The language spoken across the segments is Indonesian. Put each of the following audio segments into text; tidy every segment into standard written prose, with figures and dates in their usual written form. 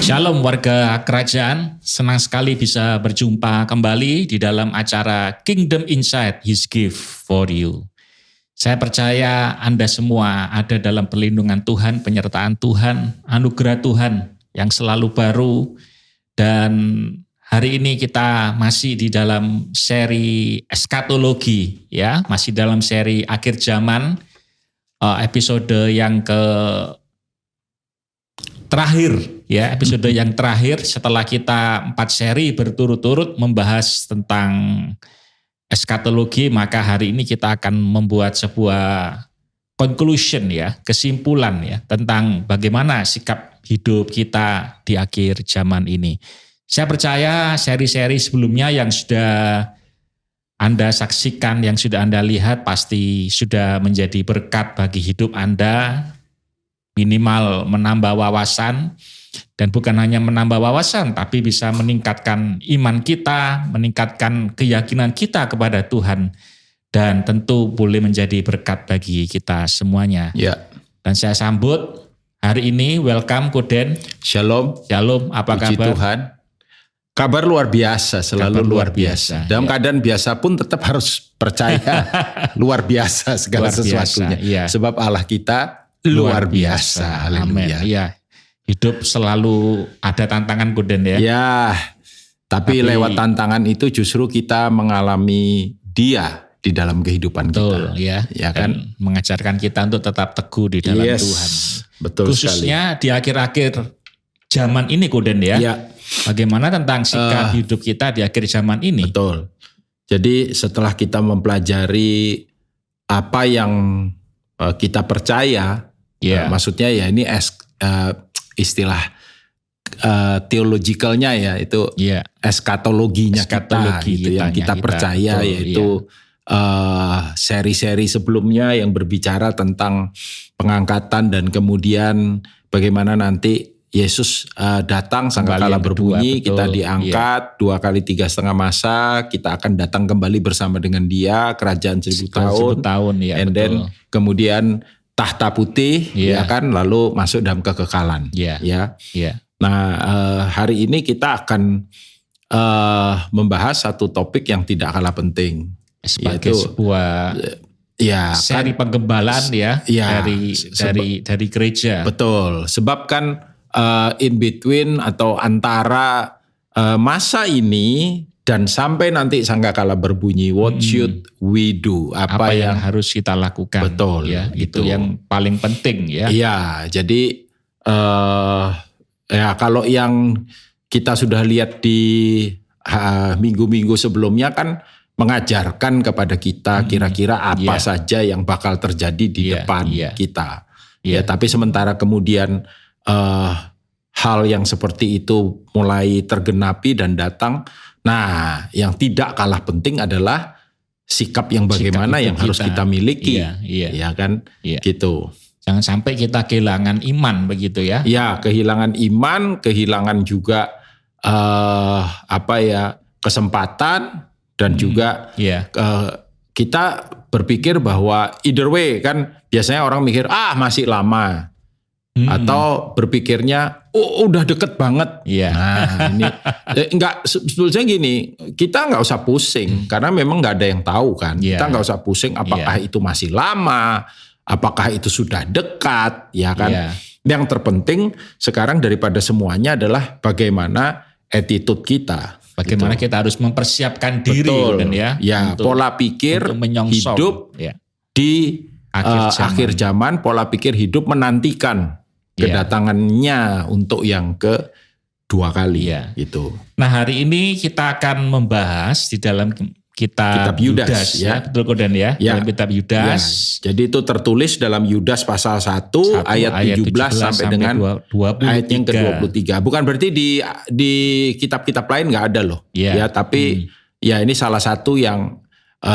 Shalom warga kerajaan, senang sekali bisa berjumpa kembali di dalam acara Kingdom Insight His Gift for You. Saya percaya Anda semua ada dalam perlindungan Tuhan, penyertaan Tuhan, anugerah Tuhan yang selalu baru. Dan hari ini kita masih di dalam seri eskatologi, ya, masih dalam seri akhir zaman, episode yang terakhir, ya, episode yang terakhir setelah kita 4 seri berturut-turut membahas tentang eskatologi, maka hari ini kita akan membuat sebuah conclusion, ya, kesimpulan, ya, tentang bagaimana sikap hidup kita di akhir zaman ini. Saya percaya seri-seri sebelumnya yang sudah Anda saksikan, yang sudah Anda lihat pasti sudah menjadi berkat bagi hidup Anda, minimal menambah wawasan, dan bukan hanya menambah wawasan, tapi bisa meningkatkan iman kita, meningkatkan keyakinan kita kepada Tuhan, dan tentu boleh menjadi berkat bagi kita semuanya. Ya. Dan saya sambut hari ini, welcome Koden. Shalom. Shalom, apa Puji kabar? Tuhan. Kabar luar biasa, selalu luar biasa. Dalam keadaan biasa pun tetap harus percaya luar biasa segala sesuatunya. Iya. Sebab Allah kita luar biasa. Amin. Iya. Hidup selalu ada tantangan, Koden, ya. Ya, tapi lewat tantangan itu justru kita mengalami Dia di dalam kehidupan betul, kita. Ya kan? Dan mengajarkan kita untuk tetap teguh di dalam Tuhan. Betul khususnya sekali. Di akhir-akhir zaman ini, Koden, ya. Ya. Bagaimana tentang sikap hidup kita di akhir zaman ini? Betul. Jadi setelah kita mempelajari apa yang kita percaya, maksudnya ya ini istilah teologikalnya ya, itu eskatologinya kita, gitu, yang kita percaya, betul, yaitu seri-seri sebelumnya yang berbicara tentang pengangkatan dan kemudian bagaimana nanti Yesus datang sangkakala berbunyi, kita diangkat 2 kali 3,5 masa, kita akan datang kembali bersama dengan Dia, kerajaan 1000 tahun, ya, and then kemudian tahta putih, ya kan, lalu masuk dalam kekekalan, ya. Nah, hari ini kita akan membahas satu topik yang tidak kalah penting, sebagai yaitu sebuah seri penggembalaan, dari gereja. Betul, sebab kan in between atau antara masa ini dan sampai nanti sangkakala berbunyi, what should we do? Apa yang harus kita lakukan? Betul, ya, itu yang paling penting, ya. Iya, jadi kalau yang kita sudah lihat di minggu-minggu sebelumnya kan mengajarkan kepada kita kira-kira apa saja yang bakal terjadi di depan kita. Ya, tapi sementara kemudian hal yang seperti itu mulai tergenapi dan datang. Nah, yang tidak kalah penting adalah sikap yang bagaimana yang harus kita miliki, ya kan, gitu. Jangan sampai kita kehilangan iman, begitu ya? Ya, kehilangan iman, kehilangan juga kesempatan, dan juga kita berpikir bahwa either way kan, biasanya orang mikir masih lama. Atau berpikirnya udah deket banget. Nah, ini sebetulnya gini, kita nggak usah pusing karena memang nggak ada yang tahu kan. Kita nggak usah pusing apakah itu masih lama, apakah itu sudah dekat, ya kan. Yang terpenting sekarang daripada semuanya adalah bagaimana attitude kita. Bagaimana kita harus mempersiapkan diri. Betul. Dan pola pikir hidup di akhir zaman, pola pikir hidup menantikan kedatangannya untuk yang kedua kali, gitu. Nah, hari ini kita akan membahas di dalam kitab Yudas, ya, betul, Koden, ya, dalam kitab Yudas. Jadi itu tertulis dalam Yudas pasal 1 ayat 17 sampai dengan 23. Ayat yang ke-23. Bukan berarti di kitab-kitab lain nggak ada loh, tapi ini salah satu yang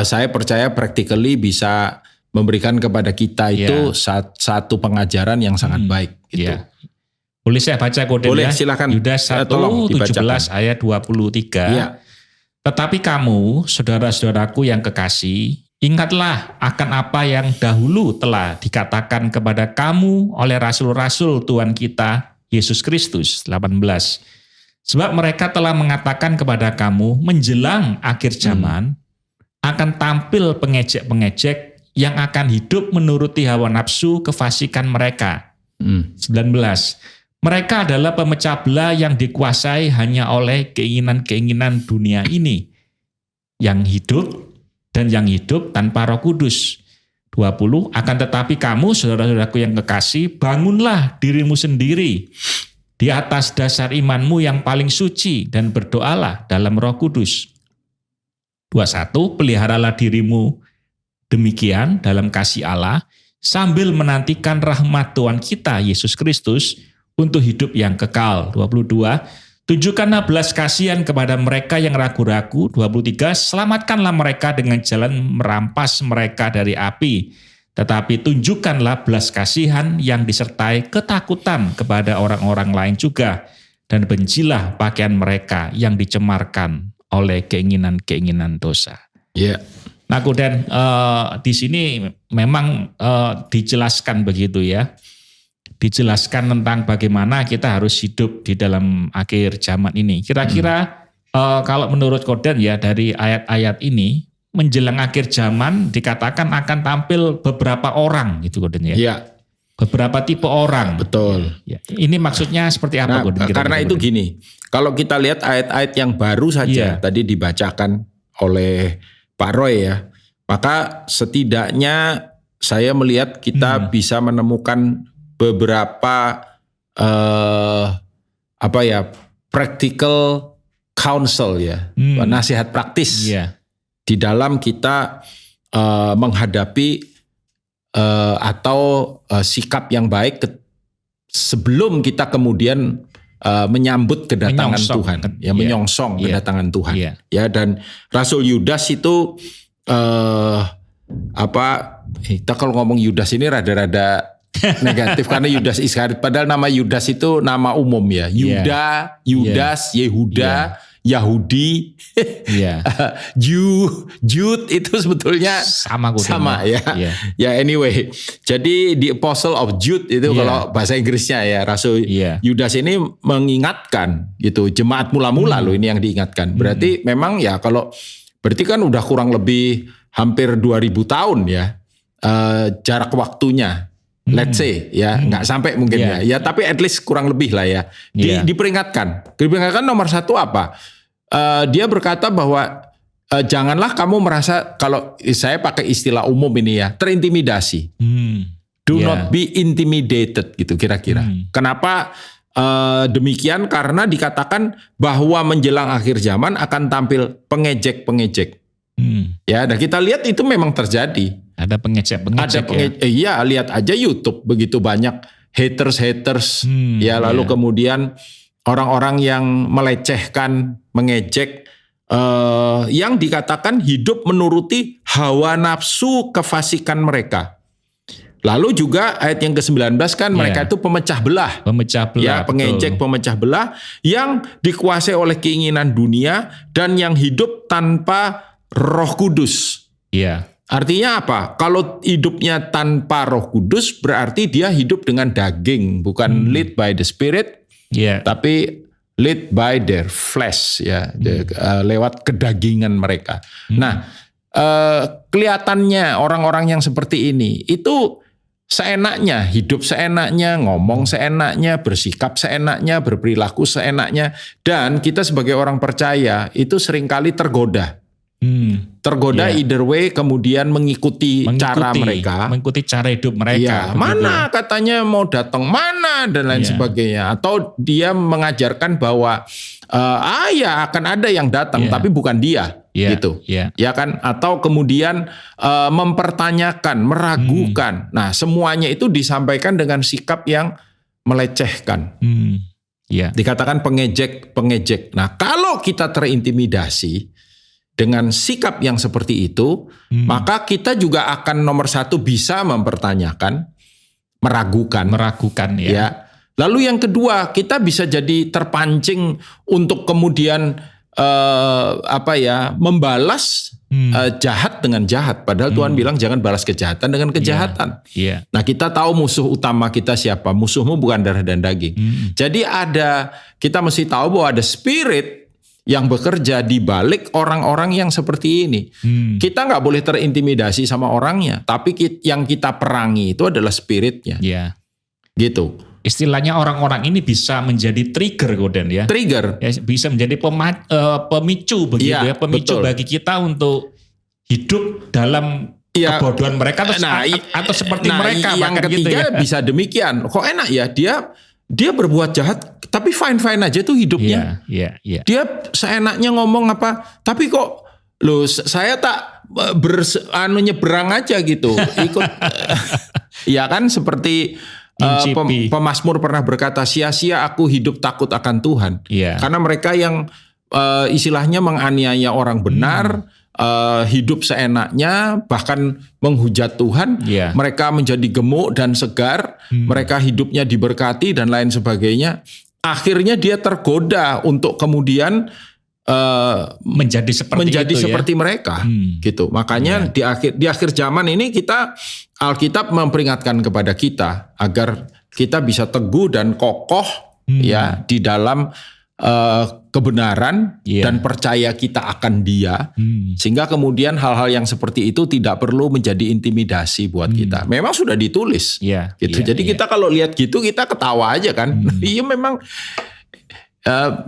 saya percaya practically bisa memberikan kepada kita itu satu pengajaran yang sangat baik. Gitu. Boleh saya baca, Koden? Boleh, silakan. Yudas 1, 17 ayat 23. Tetapi kamu, saudara-saudaraku yang kekasih, ingatlah akan apa yang dahulu telah dikatakan kepada kamu oleh rasul-rasul Tuhan kita, Yesus Kristus. 18. Sebab mereka telah mengatakan kepada kamu, menjelang akhir zaman akan tampil pengejek-pengejek yang akan hidup menuruti hawa nafsu kefasikan mereka. 19. Mereka adalah pemecah belah yang dikuasai hanya oleh keinginan-keinginan dunia ini, yang hidup dan yang hidup tanpa Roh Kudus. 20. Akan tetapi kamu, saudara-saudaraku yang kekasih, bangunlah dirimu sendiri di atas dasar imanmu yang paling suci dan berdoalah dalam Roh Kudus. 21. Peliharalah dirimu demikian dalam kasih Allah sambil menantikan rahmat Tuhan kita Yesus Kristus untuk hidup yang kekal. 22. Tunjukkanlah belas kasihan kepada mereka yang ragu-ragu. 23. Selamatkanlah mereka dengan jalan merampas mereka dari api. Tetapi tunjukkanlah belas kasihan yang disertai ketakutan kepada orang-orang lain juga. Dan bencilah pakaian mereka yang dicemarkan oleh keinginan-keinginan dosa. Ya. Nah, kemudian di sini memang dijelaskan begitu ya. Dijelaskan tentang bagaimana kita harus hidup di dalam akhir zaman ini. Kira-kira kalau menurut Koden ya, dari ayat-ayat ini menjelang akhir zaman dikatakan akan tampil beberapa orang gitu Koden ya. Iya. Beberapa tipe orang. Betul. Ya. Ini maksudnya seperti apa Koden? Karena itu gini, kalau kita lihat ayat-ayat yang baru saja tadi dibacakan oleh Pak Roy ya, maka setidaknya saya melihat kita bisa menemukan beberapa practical counsel ya, nasihat praktis di dalam kita menghadapi atau sikap yang baik sebelum kita kemudian menyambut kedatangan Tuhan, ya menyongsong kedatangan Tuhan. Ya, dan Rasul Yudas itu kita kalau ngomong Yudas ini rada-rada negatif karena Yudas Iskariot, padahal nama Yudas itu nama umum ya. Yuda, Yudas, Yehuda, Yahudi, Jude itu sebetulnya sama ya. Ya anyway, jadi the Apostle of Jude itu kalau bahasa Inggrisnya ya, Rasul Yudas ini mengingatkan gitu, jemaat mula-mula loh ini yang diingatkan. Berarti memang ya kalau berarti kan udah kurang lebih hampir 2000 tahun ya jarak waktunya. Let's say ya, nggak sampai mungkin ya, tapi at least kurang lebih lah ya. Diperingatkan nomor satu apa? Dia berkata bahwa janganlah kamu merasa, kalau saya pakai istilah umum ini ya, terintimidasi. Do not be intimidated gitu kira-kira. Kenapa demikian? Karena dikatakan bahwa menjelang akhir zaman akan tampil pengejek-pengejek. Ya, dan kita lihat itu memang terjadi. Ada pengejek-pengejek Iya, lihat aja YouTube begitu banyak haters ya, lalu kemudian orang-orang yang melecehkan, mengejek, yang dikatakan hidup menuruti hawa nafsu kefasikan mereka. Lalu juga ayat yang ke-19 kan mereka itu pemecah belah. Ya, pengejek, pemecah belah yang dikuasai oleh keinginan dunia dan yang hidup tanpa Roh Kudus. Iya. Artinya apa? Kalau hidupnya tanpa Roh Kudus berarti dia hidup dengan daging, bukan lead by the Spirit, tapi lead by their flesh ya, lewat kedagingan mereka. Nah, kelihatannya orang-orang yang seperti ini itu seenaknya, hidup seenaknya, ngomong seenaknya, bersikap seenaknya, berperilaku seenaknya, dan kita sebagai orang percaya itu seringkali tergoda. Either way, kemudian mengikuti cara mereka, mengikuti cara hidup mereka. Mana katanya mau datang, mana dan lain sebagainya. Atau dia mengajarkan bahwa akan ada yang datang, tapi bukan dia, gitu. Ya kan? Atau kemudian mempertanyakan, meragukan. Nah, semuanya itu disampaikan dengan sikap yang melecehkan. Dikatakan pengejek. Nah, kalau kita terintimidasi dengan sikap yang seperti itu, maka kita juga akan nomor satu bisa mempertanyakan, meragukan ya. Lalu yang kedua, kita bisa jadi terpancing untuk kemudian membalas jahat dengan jahat. Padahal Tuhan bilang jangan balas kejahatan dengan kejahatan. Nah, kita tahu musuh utama kita siapa. Musuhmu bukan darah dan daging. Jadi kita mesti tahu bahwa ada spirit yang bekerja di balik orang-orang yang seperti ini. Kita nggak boleh terintimidasi sama orangnya. Tapi yang kita perangi itu adalah spiritnya. Gitu. Istilahnya orang-orang ini bisa menjadi trigger, Goden ya. Trigger. Ya, bisa menjadi pemicu begitu ya. Pemicu betul. Bagi kita untuk hidup dalam kebodohan mereka atau seperti mereka. Yang ketiga gitu ya. Bisa demikian. Kok enak ya dia berbuat jahat tapi fine-fine aja tuh hidupnya. Dia seenaknya ngomong apa, tapi kok saya tak nyebrang aja gitu. Ikut. Ya kan seperti Pemasmur pernah berkata, sia-sia aku hidup takut akan Tuhan. Karena mereka yang istilahnya menganiaya orang benar, hidup seenaknya, bahkan menghujat Tuhan, mereka menjadi gemuk dan segar, mereka hidupnya diberkati dan lain sebagainya. Akhirnya dia tergoda untuk kemudian menjadi seperti mereka, gitu. Makanya di akhir zaman ini Alkitab memperingatkan kepada kita agar kita bisa teguh dan kokoh ya di dalam kebenaran dan percaya kita akan Dia, sehingga kemudian hal-hal yang seperti itu tidak perlu menjadi intimidasi buat kita. Memang sudah ditulis, gitu. Jadi kita kalau lihat gitu kita ketawa aja kan. Iya memang.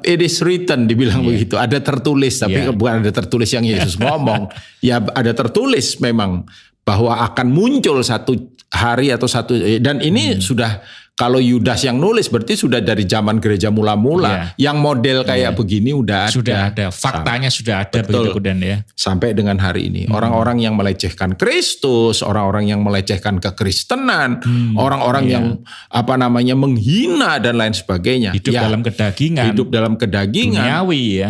It is written dibilang begitu, ada tertulis, tapi bukan ada tertulis yang Yesus ngomong. Ya ada tertulis memang bahwa akan muncul satu hari atau dan ini sudah, kalau Yudas yang nulis berarti sudah dari zaman gereja mula-mula yang model kayak begini udah ada. Faktanya sudah ada. Betul. Begitu, ya. Sampai dengan hari ini orang-orang yang melecehkan Kristus, orang-orang yang melecehkan kekristenan, orang-orang yang menghina dan lain sebagainya. Hidup dalam kedagingan.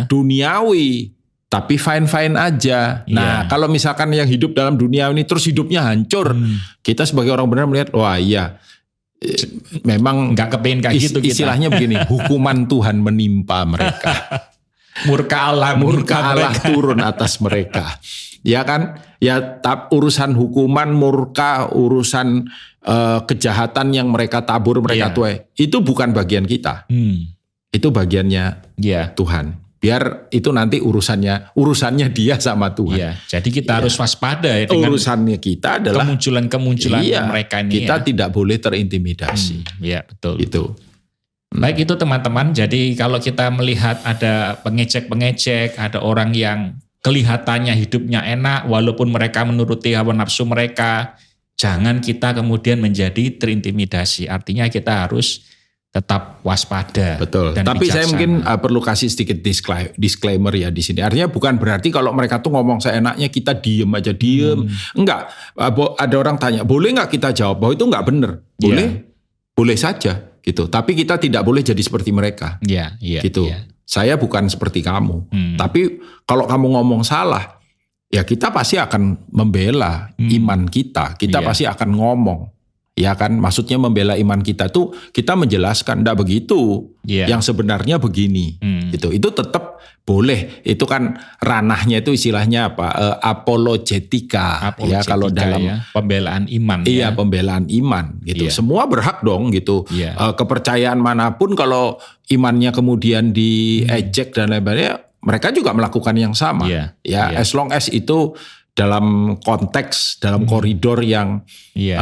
Duniawi. Tapi fine-fine aja. Nah, kalau misalkan yang hidup dalam dunia ini terus hidupnya hancur, kita sebagai orang benar melihat, wah iya, memang nggak kepengen kayak gitu. Istilahnya begini, hukuman Tuhan menimpa mereka. Murka Allah turun atas mereka. Ya kan? Ya, urusan hukuman, murka, urusan kejahatan yang mereka tabur, mereka tuai, itu bukan bagian kita. Itu bagiannya Tuhan. Biar itu nanti urusannya Dia sama Tuhan. Jadi kita harus waspada ya dengan urusannya kita adalah kemunculan mereka ini. Kita tidak boleh terintimidasi. Betul. Itu. Baik itu teman-teman. Jadi kalau kita melihat ada pengecek, ada orang yang kelihatannya hidupnya enak walaupun mereka menuruti hawa nafsu mereka, jangan kita kemudian menjadi terintimidasi. Artinya kita harus tetap waspada. Betul. Tapi bijaksana. Saya mungkin perlu kasih sedikit disclaimer ya di sini. Artinya bukan berarti kalau mereka tuh ngomong seenaknya kita diem aja. Enggak. Ada orang tanya, boleh nggak kita jawab bahwa itu nggak benar? Boleh saja gitu. Tapi kita tidak boleh jadi seperti mereka. Gitu. Saya bukan seperti kamu. Tapi kalau kamu ngomong salah, ya kita pasti akan membela iman kita. Kita pasti akan ngomong. Ya kan, maksudnya membela iman kita tuh kita menjelaskan enggak begitu. Yang sebenarnya begini. Itu tetap boleh. Itu kan ranahnya itu istilahnya apa? Apologetika ya kalau dalam pembelaan iman. Iya, pembelaan iman gitu. Semua berhak dong gitu. Kepercayaan manapun kalau imannya kemudian diejek dan lain-lainnya, mereka juga melakukan yang sama. As long as itu dalam konteks, dalam koridor yang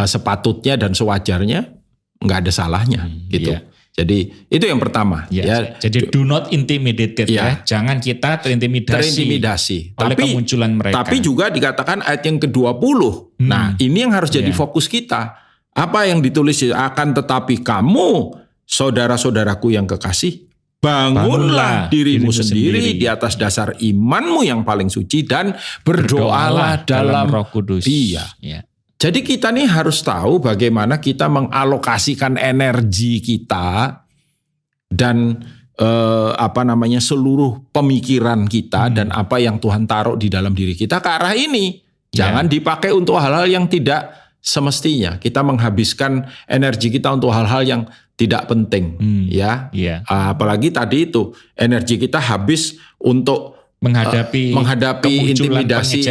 sepatutnya dan sewajarnya, nggak ada salahnya gitu. Jadi itu yang pertama. Jadi do not intimidate jangan kita terintimidasi oleh kemunculan mereka. Tapi juga dikatakan ayat yang ke-20. Nah ini yang harus jadi fokus kita. Apa yang ditulis, akan tetapi kamu saudara-saudaraku yang kekasih, bangunlah dirimu sendiri di atas dasar imanmu yang paling suci dan berdoalah dalam Roh Kudus. Jadi kita nih harus tahu bagaimana kita mengalokasikan energi kita dan seluruh pemikiran kita dan apa yang Tuhan taruh di dalam diri kita ke arah ini. Jangan dipakai untuk hal-hal yang tidak semestinya. Kita menghabiskan energi kita untuk hal-hal yang tidak penting, apalagi tadi itu energi kita habis untuk menghadapi intimidasi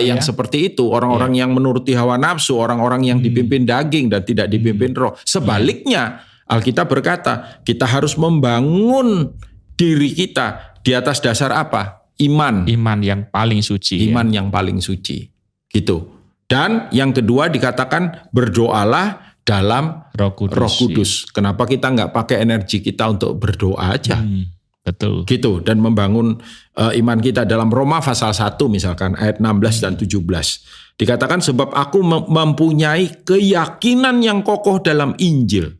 yang seperti itu, orang-orang yang menuruti hawa nafsu, orang-orang yang dipimpin daging dan tidak dipimpin roh. Sebaliknya Alkitab berkata kita harus membangun diri kita di atas dasar apa? Iman yang paling suci. Yang paling suci gitu. Dan yang kedua dikatakan berdoalah dalam Roh Kudus. Kenapa kita nggak pakai energi kita untuk berdoa aja? Betul. Gitu, dan membangun iman kita dalam Roma pasal 1 misalkan ayat 16 dan 17. Dikatakan sebab aku mempunyai keyakinan yang kokoh dalam Injil.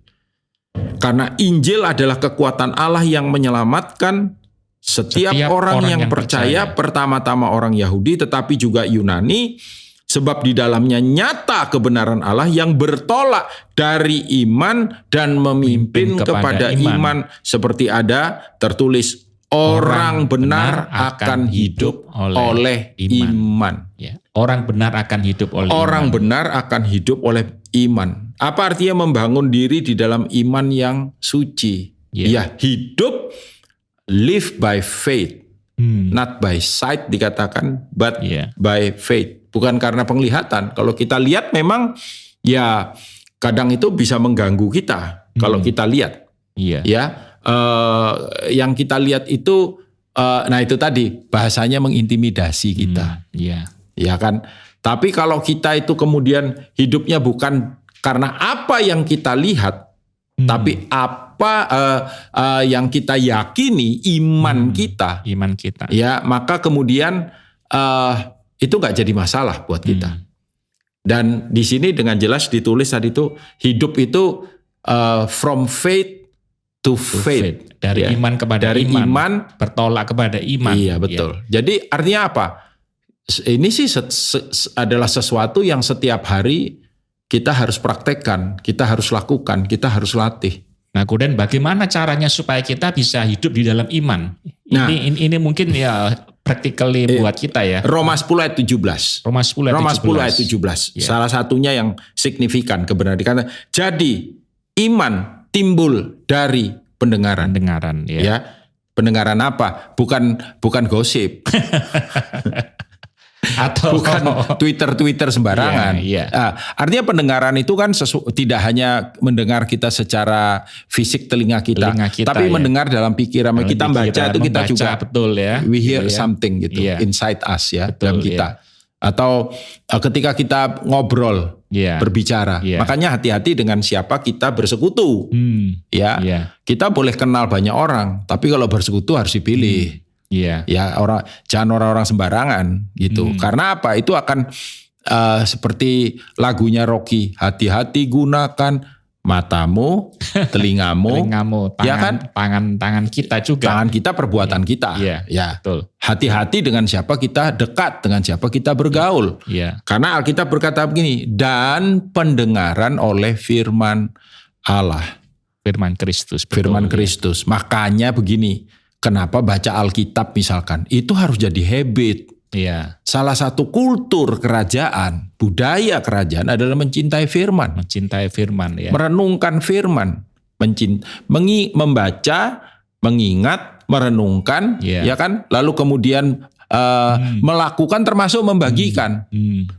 Karena Injil adalah kekuatan Allah yang menyelamatkan setiap orang yang percaya, pertama-tama orang Yahudi tetapi juga Yunani. Sebab di dalamnya nyata kebenaran Allah yang bertolak dari iman dan memimpin kepada iman. Seperti ada tertulis, orang benar akan hidup oleh iman. Ya. Orang benar akan hidup oleh Orang benar akan hidup oleh iman. Apa artinya membangun diri di dalam iman yang suci? Ya, hidup, live by faith. Not by sight dikatakan, but by faith. Bukan karena penglihatan. Kalau kita lihat memang ya kadang itu bisa mengganggu kita. Kalau kita lihat, yang kita lihat itu, nah itu tadi bahasanya mengintimidasi kita, ya kan. Tapi kalau kita itu kemudian hidupnya bukan karena apa yang kita lihat, tapi apa yang kita yakini, iman kita, ya maka kemudian itu nggak jadi masalah buat kita. Dan di sini dengan jelas ditulis tadi itu hidup itu from faith to faith. Dari iman kepada iman, bertolak kepada iman. Iya betul. Jadi artinya apa? Ini sih adalah sesuatu yang setiap hari kita harus praktekkan, kita harus lakukan, kita harus latih. Nah, kemudian bagaimana caranya supaya kita bisa hidup di dalam iman? Ini mungkin ya practically buat kita ya. Roma 10 ayat 17. Roma 10 ayat 17. Salah satunya yang signifikan kebenaran dikatakan. Jadi iman timbul dari pendengaran. Ya. Pendengaran apa? Bukan gosip. Atau bukan Twitter sembarangan. Artinya pendengaran itu kan tidak hanya mendengar kita secara fisik telinga kita tapi mendengar dalam pikiran. Kita baca itu kita juga betul ya. We hear something gitu inside us ya, dalam kita. Atau ketika kita ngobrol, berbicara. Makanya hati-hati dengan siapa kita bersekutu. Kita boleh kenal banyak orang, tapi kalau bersekutu harus dipilih. Ya jangan orang-orang sembarangan gitu. Karena apa? Itu akan seperti lagunya Rocky, hati-hati gunakan matamu, telingamu, tangan kita juga. Tangan kita, perbuatan kita. Betul. Hati-hati dengan siapa kita dekat, dengan siapa kita bergaul. Karena Alkitab berkata begini, dan pendengaran oleh firman Allah. Firman Kristus. Firman Kristus. Makanya begini, kenapa baca Alkitab misalkan, itu harus jadi habit. Salah satu kultur kerajaan, budaya kerajaan adalah mencintai firman. Merenungkan firman. Membaca, mengingat, merenungkan, ya kan? Lalu kemudian melakukan termasuk membagikan.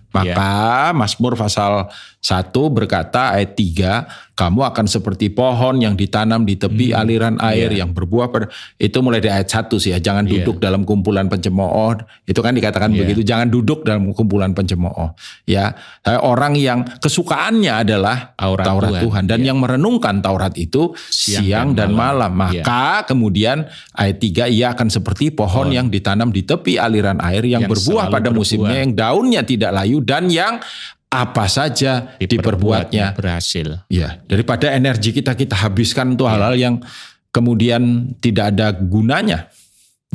Maka Mazmur pasal 1 berkata ayat 3, kamu akan seperti pohon yang ditanam di tepi aliran air yang berbuah itu mulai dari ayat 1 sih ya. Jangan duduk dalam kumpulan pencemooh. Itu kan dikatakan begitu. Jangan duduk dalam kumpulan pencemooh. Ya, orang yang kesukaannya adalah Taurat Tuhan dan yang merenungkan Taurat itu siang dan malam. Maka kemudian ayat 3, ia akan seperti pohon yang ditanam di tepi aliran air yang berbuah pada musimnya, yang daunnya tidak layu dan yang apa saja diperbuatnya berhasil. Ya, daripada energi kita habiskan untuk hal-hal yang kemudian tidak ada gunanya.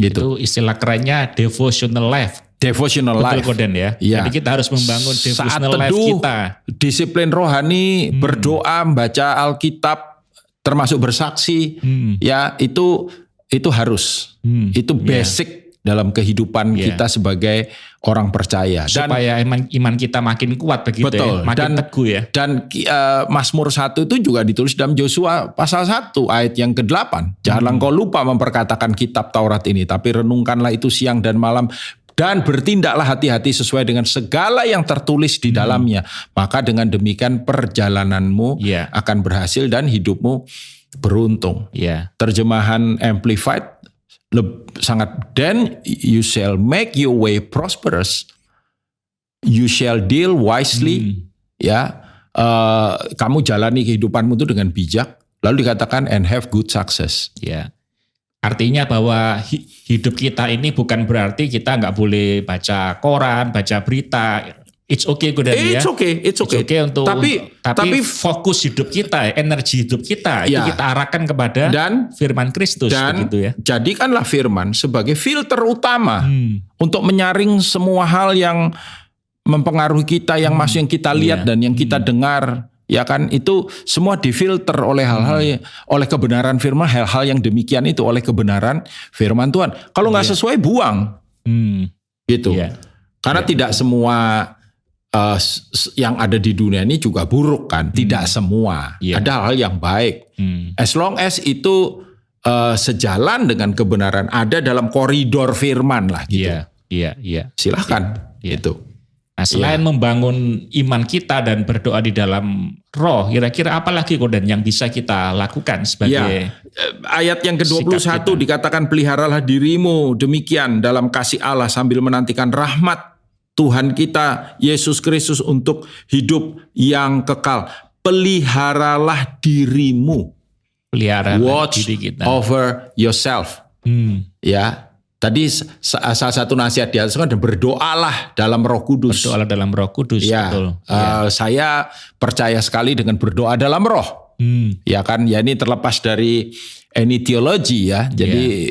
Gitu. Itu istilah kerennya devotional life. Betul, Koden ya. Jadi kita harus membangun devotional life kita. Disiplin rohani, berdoa, membaca Alkitab, termasuk bersaksi. Ya, itu harus. Itu basic dalam kehidupan kita sebagai orang percaya. Dan, supaya iman kita makin kuat begitu betul, ya, makin teguh ya. Dan Mazmur 1 itu juga ditulis dalam Yosua pasal 1 ayat yang ke-8. Janganlah engkau lupa memperkatakan kitab Taurat ini, tapi renungkanlah itu siang dan malam, dan bertindaklah hati-hati sesuai dengan segala yang tertulis di dalamnya. Maka dengan demikian perjalananmu akan berhasil dan hidupmu beruntung. Terjemahan Amplified sangat, then you shall make your way prosperous, you shall deal wisely, kamu jalani kehidupanmu itu dengan bijak, lalu dikatakan and have good success. Artinya bahwa hidup kita ini bukan berarti kita nggak boleh baca koran, baca berita. It's okay Godani ya. It's okay untuk tapi fokus hidup kita, energi hidup kita itu kita arahkan kepada firman Kristus begitu ya. Jadikanlah firman sebagai filter utama untuk menyaring semua hal yang mempengaruhi kita, yang masuk, yang kita lihat dan yang kita dengar, ya kan, itu semua difilter oleh hal-hal oleh kebenaran firman, hal-hal yang demikian itu oleh kebenaran firman Tuhan. Kalau nggak sesuai buang. Gitu. Karena tidak semua yang ada di dunia ini juga buruk kan, tidak semua. Ada hal yang baik. As long as itu sejalan dengan kebenaran, ada dalam koridor firman lah gitu. Silahkan gitu. Nah, selain membangun iman kita dan berdoa di dalam roh, kira-kira apa lagi Kodan yang bisa kita lakukan sebagai ayat yang ke-21 dikatakan peliharalah dirimu demikian dalam kasih Allah sambil menantikan rahmat Tuhan kita Yesus Kristus untuk hidup yang kekal. Peliharalah dirimu. Watch diri kita. Over yourself. Ya. Tadi salah satu nasihat di atas kan berdoalah dalam Roh Kudus. Berdoalah dalam Roh Kudus. Betul. Saya percaya sekali dengan berdoa dalam Roh. Ya kan, ya ini terlepas dari any theology ya. Jadi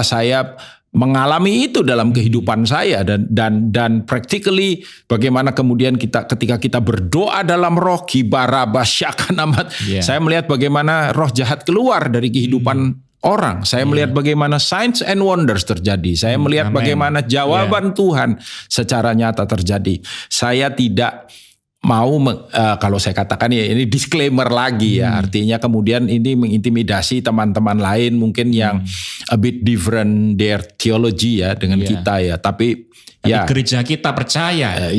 saya mengalami itu dalam kehidupan saya dan practically bagaimana kemudian ketika kita berdoa dalam roh kibarabasyakan amat, saya melihat bagaimana roh jahat keluar dari kehidupan orang. Saya melihat bagaimana signs and wonders terjadi. Saya melihat bagaimana jawaban Tuhan secara nyata terjadi. Saya tidak mau kalau saya katakan ya ini disclaimer lagi ya, artinya kemudian ini mengintimidasi teman-teman lain mungkin yang a bit different their theology ya dengan kita ya, tapi gereja kita percaya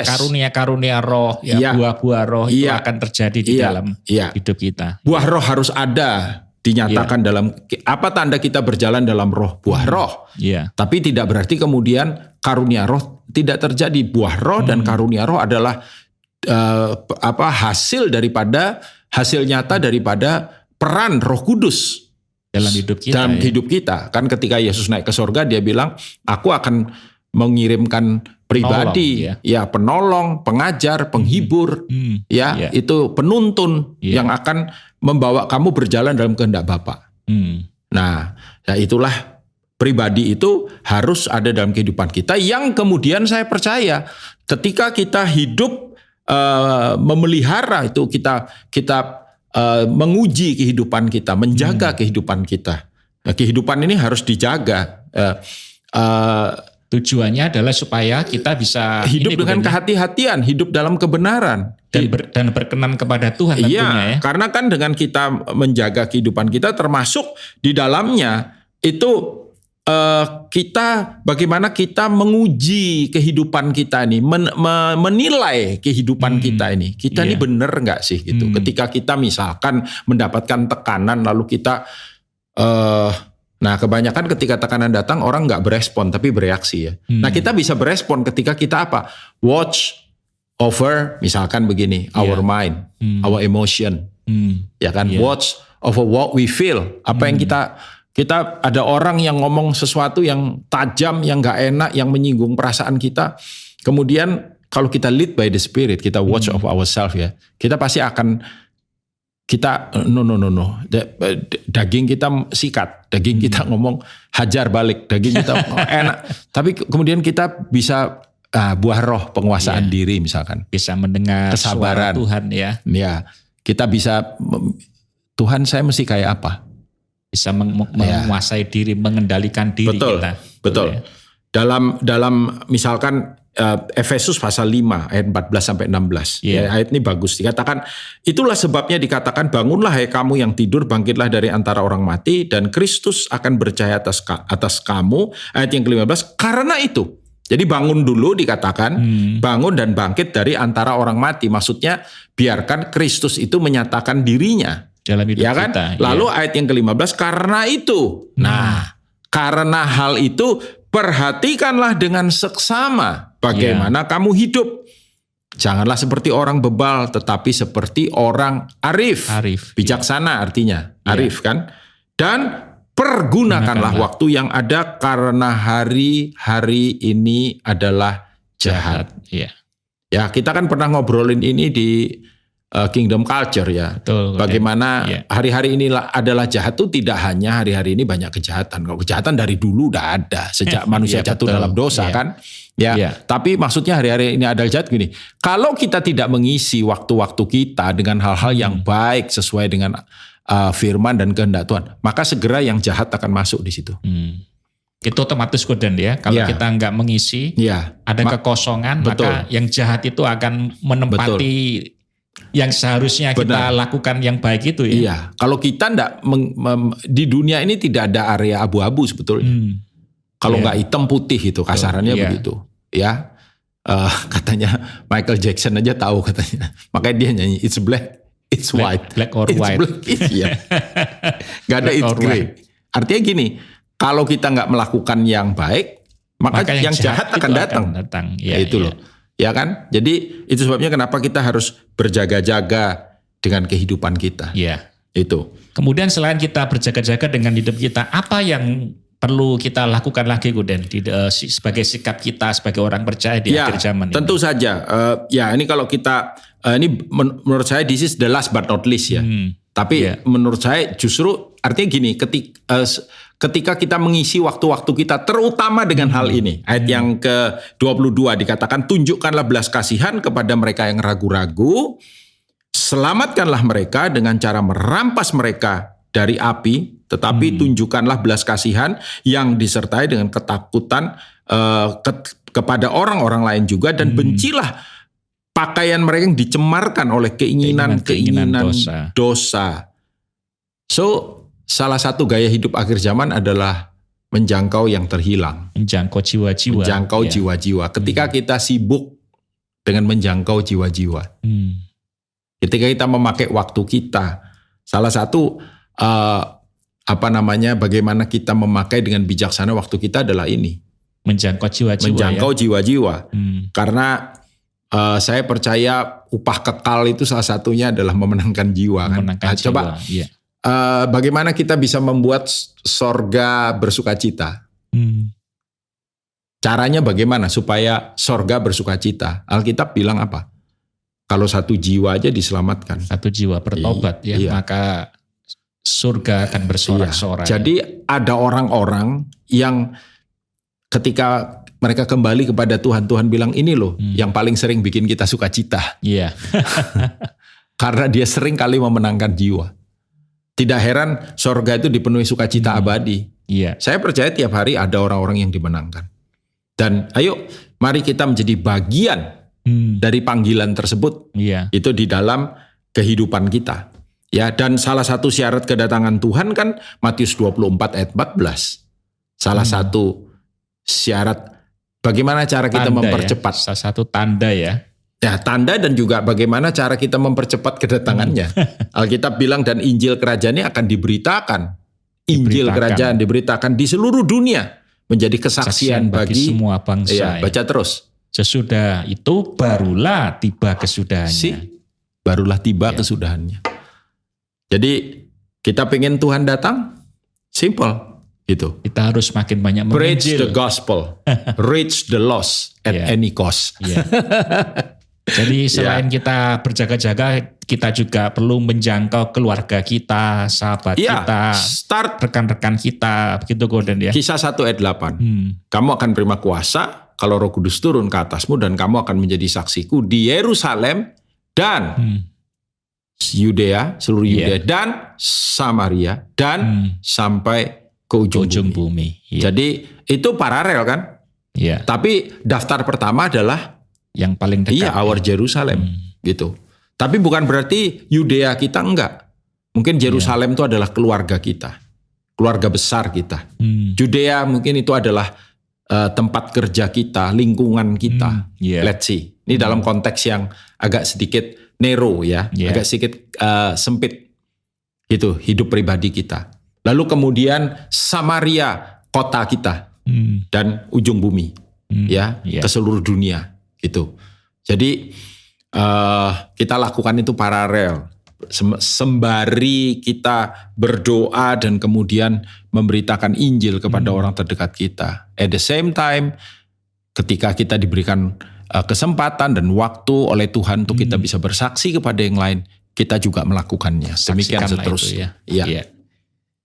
karunia-karunia roh buah-buah roh itu akan terjadi di dalam hidup kita. Buah roh harus ada dinyatakan dalam apa tanda kita berjalan dalam roh, buah roh. Tapi tidak berarti kemudian karunia roh tidak terjadi. Buah roh dan karunia roh adalah hasil nyata daripada peran Roh Kudus dalam hidup kita. Kan ketika Yesus naik ke sorga dia bilang, aku akan mengirimkan pribadi, penolong, pengajar, penghibur, itu penuntun yang akan membawa kamu berjalan dalam kehendak Bapa. Nah, itulah pribadi itu harus ada dalam kehidupan kita, yang kemudian saya percaya ketika kita hidup memelihara itu, kita menguji kehidupan kita, menjaga kehidupan kita. Nah, kehidupan ini harus dijaga. Tujuannya adalah supaya kita bisa hidup dengan kehati-hatian, hidup dalam kebenaran dan berkenan kepada Tuhan tentunya ya. Karena kan dengan kita menjaga kehidupan kita, termasuk di dalamnya itu kita bagaimana kita menguji kehidupan kita ini, menilai kehidupan kita ini. Kita ini benar nggak sih gitu. Ketika kita misalkan mendapatkan tekanan lalu kita nah kebanyakan ketika tekanan datang orang nggak berespon tapi bereaksi ya. Nah kita bisa berespon ketika kita apa? Watch over misalkan begini, our mind, our emotion. Ya kan? Watch over what we feel. Apa yang kita ada orang yang ngomong sesuatu yang tajam, yang gak enak, yang menyinggung perasaan kita. Kemudian kalau kita lead by the Spirit, kita watch of ourselves ya. Kita pasti akan, no. Daging kita sikat, daging kita ngomong hajar balik, daging kita enak. Tapi kemudian kita bisa buah roh, penguasaan diri misalkan. Bisa mendengar kesabaran suara Tuhan ya. Ya, kita bisa, Tuhan saya mesti kayak apa? bisa menguasai diri, mengendalikan diri kita. Betul. Dalam misalkan Efesus pasal 5 ayat 14 sampai 16. Ya, ayat ini bagus. Dikatakan, itulah sebabnya dikatakan, bangunlah hai kamu yang tidur, bangkitlah dari antara orang mati, dan Kristus akan bercahaya atas kamu. Ayat yang ke-15, karena itu. Jadi bangun dulu dikatakan, bangun dan bangkit dari antara orang mati. Maksudnya biarkan Kristus itu menyatakan dirinya dalam hidup ya kan? kita. Lalu ayat yang ke-15, karena itu. Nah, karena hal itu perhatikanlah dengan seksama bagaimana kamu hidup. Janganlah seperti orang bebal, tetapi seperti orang arif. Bijaksana artinya, arif kan. Dan pergunakanlah waktu yang ada karena hari-hari ini adalah jahat. Ya, kita kan pernah ngobrolin ini di Kingdom Culture ya. Betul, bagaimana hari-hari ini adalah jahat tuh tidak hanya hari-hari ini banyak kejahatan. Kalau kejahatan dari dulu udah ada sejak manusia jatuh dalam dosa kan. Ya, tapi maksudnya hari-hari ini ada jahat gini. Kalau kita tidak mengisi waktu-waktu kita dengan hal-hal yang baik sesuai dengan firman dan kehendak Tuhan, maka segera yang jahat akan masuk di situ. Itu otomatis Koden ya. Kalau kita nggak mengisi, ada kekosongan, maka yang jahat itu akan menempati yang seharusnya kita lakukan yang baik itu ya. Iya, kalau kita enggak di dunia ini tidak ada area abu-abu sebetulnya. Kalau nggak hitam putih itu kasarannya begitu. Ya, katanya Michael Jackson aja tahu katanya. Makanya dia nyanyi it's black, it's white, black or it's white. Gak ada it's grey. Artinya gini, kalau kita nggak melakukan yang baik, maka yang jahat akan datang. Ya, itu loh. Ya kan? Jadi itu sebabnya kenapa kita harus berjaga-jaga dengan kehidupan kita. Iya. Itu. Kemudian selain kita berjaga-jaga dengan hidup kita, apa yang perlu kita lakukan lagi Koden sebagai sikap kita sebagai orang percaya di akhir zaman ini? Tentu saja. Ini kalau kita ini menurut saya this is the last but not least ya. Tapi menurut saya justru artinya gini, ketika kita mengisi waktu-waktu kita terutama dengan hal ini. Ayat yang ke-22 dikatakan, tunjukkanlah belas kasihan kepada mereka yang ragu-ragu, selamatkanlah mereka dengan cara merampas mereka dari api, tetapi tunjukkanlah belas kasihan yang disertai dengan ketakutan kepada orang-orang lain juga, dan bencilah pakaian mereka yang dicemarkan oleh keinginan dosa. So, salah satu gaya hidup akhir zaman adalah menjangkau yang terhilang. Menjangkau jiwa-jiwa. Menjangkau jiwa-jiwa. Ketika kita sibuk dengan menjangkau jiwa-jiwa. Ketika kita memakai waktu kita. Salah satu bagaimana kita memakai dengan bijaksana waktu kita adalah ini. Menjangkau jiwa-jiwa. Menjangkau jiwa-jiwa. Karena saya percaya upah kekal itu salah satunya adalah memenangkan jiwa. Memenangkan jiwa. Coba. Bagaimana kita bisa membuat sorga bersukacita? Caranya bagaimana supaya sorga bersukacita? Alkitab bilang apa? Kalau satu jiwa aja diselamatkan. Satu jiwa bertobat maka surga akan bersorak-sorai. Jadi ada orang-orang yang ketika mereka kembali kepada Tuhan, Tuhan bilang ini loh yang paling sering bikin kita sukacita. Iya. Karena dia sering kali memenangkan jiwa. Tidak heran sorga itu dipenuhi sukacita abadi. Iya. Saya percaya tiap hari ada orang-orang yang dimenangkan. Dan ayo mari kita menjadi bagian dari panggilan tersebut. Iya. Itu di dalam kehidupan kita. Ya, dan salah satu syarat kedatangan Tuhan kan Matius 24 ayat 14. Salah satu syarat bagaimana cara kita mempercepat. Salah satu tanda ya. Ya, tanda dan juga bagaimana cara kita mempercepat kedatangannya. Alkitab bilang dan Injil Kerajaannya akan diberitakan. Injil Kerajaan diberitakan di seluruh dunia. Menjadi kesaksian bagi semua bangsa. Ya, baca terus. Sesudah itu barulah tiba kesudahannya. Barulah tiba kesudahannya. Jadi kita pengen Tuhan datang, simple gitu. Kita harus makin banyak menginjil. Preach the gospel, reach the lost at any cost. Jadi selain kita berjaga-jaga, kita juga perlu menjangkau keluarga kita, sahabat kita, rekan-rekan kita, begitu Koden ya. Kisah 1 ayat 8. Kamu akan terima kuasa kalau Roh Kudus turun ke atasmu dan kamu akan menjadi saksiku di Yerusalem dan Yudea, seluruh Yudea dan Samaria dan sampai ke ujung bumi. Jadi itu paralel kan? Iya. Tapi daftar pertama adalah yang paling dekat. Iya, our Jerusalem gitu. Tapi bukan berarti Yudea kita enggak. Mungkin Yerusalem itu adalah keluarga kita. Keluarga besar kita. Yudea mungkin itu adalah tempat kerja kita, lingkungan kita. Let's see. Ini dalam konteks yang agak sedikit narrow ya, agak sedikit sempit gitu hidup pribadi kita. Lalu kemudian Samaria, kota kita dan ujung bumi ya, ke seluruh dunia gitu. Jadi kita lakukan itu paralel. Sembari kita berdoa dan kemudian memberitakan Injil kepada orang terdekat kita. At the same time, ketika kita diberikan kesempatan dan waktu oleh Tuhan untuk kita bisa bersaksi kepada yang lain, kita juga melakukannya. Demikian seterusnya. Iya.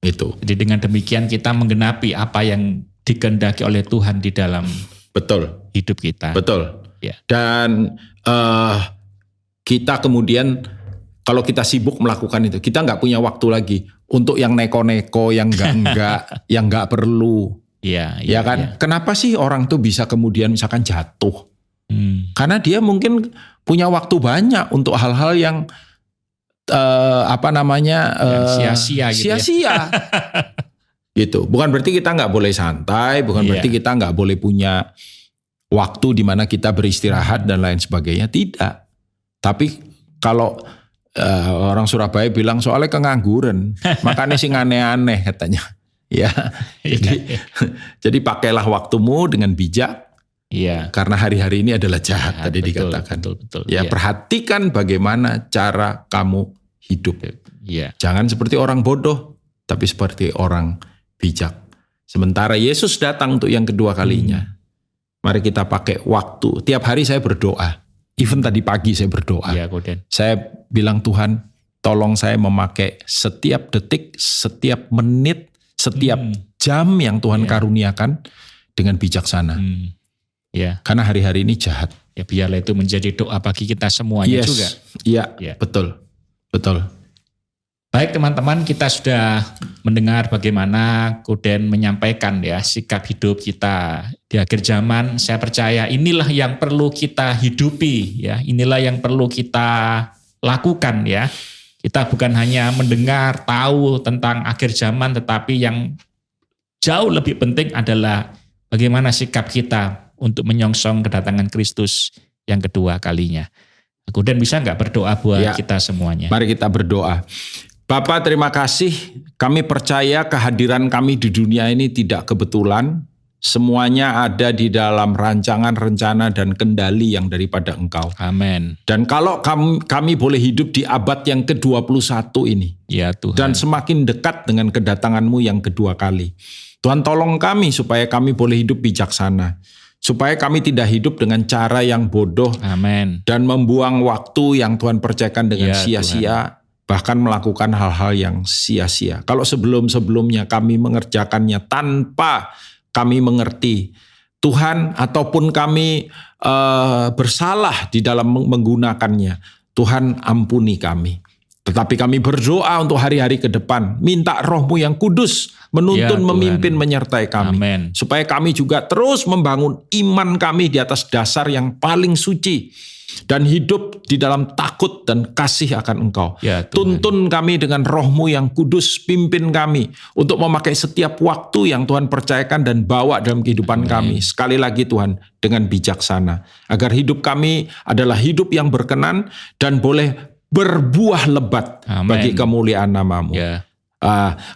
Itu. Jadi dengan demikian kita menggenapi apa yang dikehendaki oleh Tuhan di dalam hidup kita. Betul. Ya. Dan kita kemudian kalau kita sibuk melakukan itu, kita nggak punya waktu lagi untuk yang neko-neko, yang enggak, yang nggak perlu. Iya. Ya kan? Ya. Kenapa sih orang tuh bisa kemudian misalkan jatuh? Karena dia mungkin punya waktu banyak untuk hal-hal yang sia-sia gitu. Sia-sia. Gitu. Bukan berarti kita nggak boleh santai, bukan berarti kita nggak boleh punya waktu di mana kita beristirahat dan lain sebagainya. Tidak. Tapi kalau orang Surabaya bilang soalnya kengangguran, makanya sih aneh-aneh katanya. Ya. Jadi pakailah waktumu dengan bijak. Iya. Karena hari-hari ini adalah jahat tadi dikatakan. Betul. Ya, perhatikan bagaimana cara kamu hidup. Iya. Jangan seperti orang bodoh, tapi seperti orang bijak. Sementara Yesus datang untuk yang kedua kalinya. Mari kita pakai waktu. Tiap hari saya berdoa. Even tadi pagi saya berdoa. Iya, Koden. Saya bilang, Tuhan, tolong saya memakai setiap detik, setiap menit, setiap jam yang Tuhan karuniakan dengan bijaksana. Ya. Karena hari-hari ini jahat. Ya, biarlah itu menjadi doa bagi kita semuanya juga. Iya, betul. Baik teman-teman, kita sudah mendengar bagaimana Koden menyampaikan ya sikap hidup kita di akhir zaman. Saya percaya inilah yang perlu kita hidupi ya. Inilah yang perlu kita lakukan ya. Kita bukan hanya mendengar, tahu tentang akhir zaman, tetapi yang jauh lebih penting adalah bagaimana sikap kita untuk menyongsong kedatangan Kristus yang kedua kalinya. Koden bisa nggak berdoa buat kita semuanya? Mari kita berdoa. Bapak, terima kasih. Kami percaya kehadiran kami di dunia ini tidak kebetulan. Semuanya ada di dalam rancangan, rencana, dan kendali yang daripada Engkau. Amin. Dan kalau kami boleh hidup di abad yang ke-21 ini. Ya Tuhan. Dan semakin dekat dengan kedatangan-Mu yang kedua kali. Tuhan, tolong kami supaya kami boleh hidup bijaksana. Supaya kami tidak hidup dengan cara yang bodoh. Amin. Dan membuang waktu yang Tuhan percayakan dengan sia-sia. Bahkan melakukan hal-hal yang sia-sia. Kalau sebelum-sebelumnya kami mengerjakannya tanpa kami mengerti Tuhan, ataupun kami bersalah di dalam menggunakannya, Tuhan ampuni kami. Tetapi kami berdoa untuk hari-hari ke depan. Minta Roh-Mu yang kudus menuntun, memimpin, menyertai kami. Amen. Supaya kami juga terus membangun iman kami di atas dasar yang paling suci. Dan hidup di dalam takut dan kasih akan Engkau. Ya, tuntun kami dengan Roh-Mu yang kudus, pimpin kami untuk memakai setiap waktu yang Tuhan percayakan dan bawa dalam kehidupan kami. Sekali lagi Tuhan, dengan bijaksana. Agar hidup kami adalah hidup yang berkenan dan boleh berbuah lebat bagi kemuliaan nama-Mu.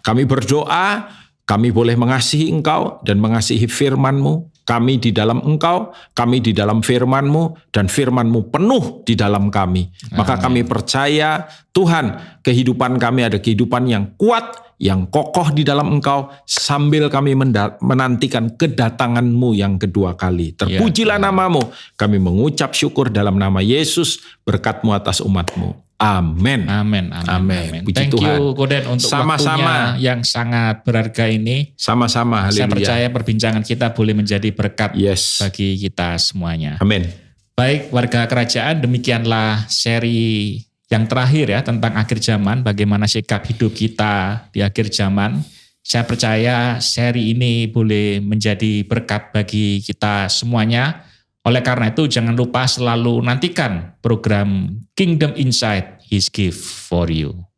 Kami berdoa, kami boleh mengasihi Engkau dan mengasihi firman-Mu. Kami di dalam Engkau, kami di dalam firman-Mu, dan firman-Mu penuh di dalam kami. Maka kami percaya, Tuhan, kehidupan kami ada kehidupan yang kuat, yang kokoh di dalam Engkau, sambil kami menantikan kedatangan-Mu yang kedua kali. Terpujilah nama-Mu. Kami mengucap syukur dalam nama Yesus, berkat-Mu atas umat-Mu. Amin. Amin. Puji Thank Tuhan. you Koden untuk waktunya yang sangat berharga ini. Sama-sama. Haleluya. Saya percaya perbincangan kita boleh menjadi berkat bagi kita semuanya. Amin. Baik warga kerajaan, demikianlah seri yang terakhir ya tentang akhir zaman, bagaimana sikap hidup kita di akhir zaman. Saya percaya seri ini boleh menjadi berkat bagi kita semuanya. Oleh karena itu jangan lupa selalu nantikan program Kingdom Insight His Gift for You.